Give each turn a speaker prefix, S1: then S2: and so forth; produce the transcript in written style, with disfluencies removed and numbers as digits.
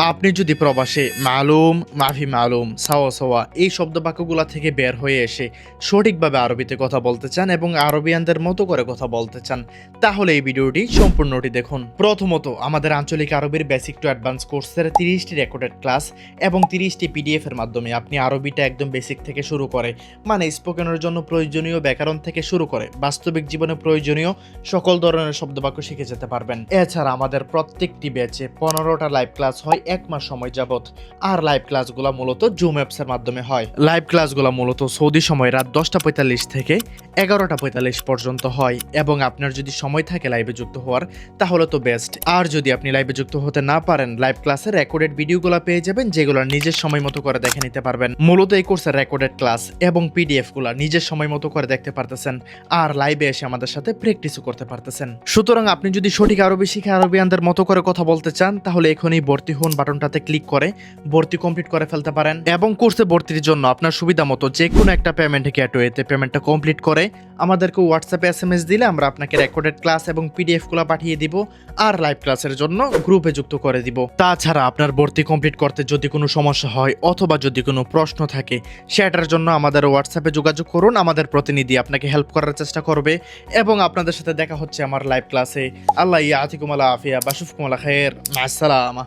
S1: আপনি যদি প্রবাসে মালুম, মাফি মালুম, সাওয়া সাওয়া এই শব্দ বাক্যগুলা থেকে বের হয়ে এসে সঠিকভাবে আরবিতে কথা বলতে চান এবং আরবিয়ানদের মতো করে কথা বলতে চান, তাহলে এই ভিডিওটি সম্পূর্ণটি দেখুন। প্রথমত, আমাদের আঞ্চলিক আরবির বেসিক টু অ্যাডভান্স কোর্সের 30টি রেকর্ডেড ক্লাস এবং 30টি পিডিএফ এর মাধ্যমে আপনি আরবিটা একদম বেসিক থেকে শুরু করে, মানে স্পোকেনের জন্য প্রয়োজনীয় ব্যাকরণ থেকে শুরু করে বাস্তবিক জীবনে প্রয়োজনীয় সকল ধরনের শব্দবাক্য শিখে যেতে পারবেন। এছাড়া আমাদের প্রত্যেকটি ব্যাচে 15টা লাইভ ক্লাস হয় 1 মাস সময় যাবত। আর লাইভ ক্লাসগুলো মূলত জুম অ্যাপস এর মাধ্যমে হয়। লাইভ ক্লাসগুলো মূলত সৌদি সময় রাত 10:45 থেকে 11:45 পর্যন্ত হয় এবং আপনার যদি সময় থাকে লাইভে যুক্ত হওয়ার তাহলে তো বেস্ট। আর যদি আপনি লাইভে যুক্ত হতে না পারেন, লাইভ ক্লাসের রেকর্ডেড ভিডিওগুলো পেয়ে যাবেন, যেগুলো নিজের সময় মতো করে দেখে নিতে পারবেন। মূলত এই কোর্সের রেকর্ডেড ক্লাস এবং পিডিএফ গুলা নিজের সময় মতো করে দেখতে পারতেছেন আর লাইভে এসে আমাদের সাথে প্র্যাকটিসও করতে পারতেছেন। সুতরাং আপনি যদি সঠিক আরবি শিখে আরবিয়ানদের মতো করে কথা বলতে চান, তাহলে এখনই ভর্তি হন বাটনটাতে ক্লিক করে ভর্তি কমপ্লিট করে ফেলতে পারেন। এবং কোর্সে ভর্তির জন্য আপনার সুবিধা মতো যে কোনো একটা পেমেন্ট গেটওয়েতে পেমেন্টটা কমপ্লিট করে আমাদেরকে হোয়াটসঅ্যাপে এসএমএস দিলে আমরা আপনাকে রেকর্ডেড ক্লাস এবং পিডিএফ গুলো পাঠিয়ে দিব আর লাইভ ক্লাসের জন্য গ্রুপে যুক্ত করে দিব। তাছাড়া আপনার ভর্তি কমপ্লিট করতে যদি কোনো সমস্যা হয় অথবা যদি কোনো প্রশ্ন থাকে, সেটার জন্য আমাদের হোয়াটসঅ্যাপে যোগাযোগ করুন। আমাদের প্রতিনিধি আপনাকে হেল্প করার চেষ্টা করবে এবং আপনাদের সাথে দেখা হচ্ছে আমার লাইভ ক্লাসে। আল্লাহ ইয়াতিকুম আলা আফিয়া বাশুফকুম আলা খায়ের, মা আসসালামা।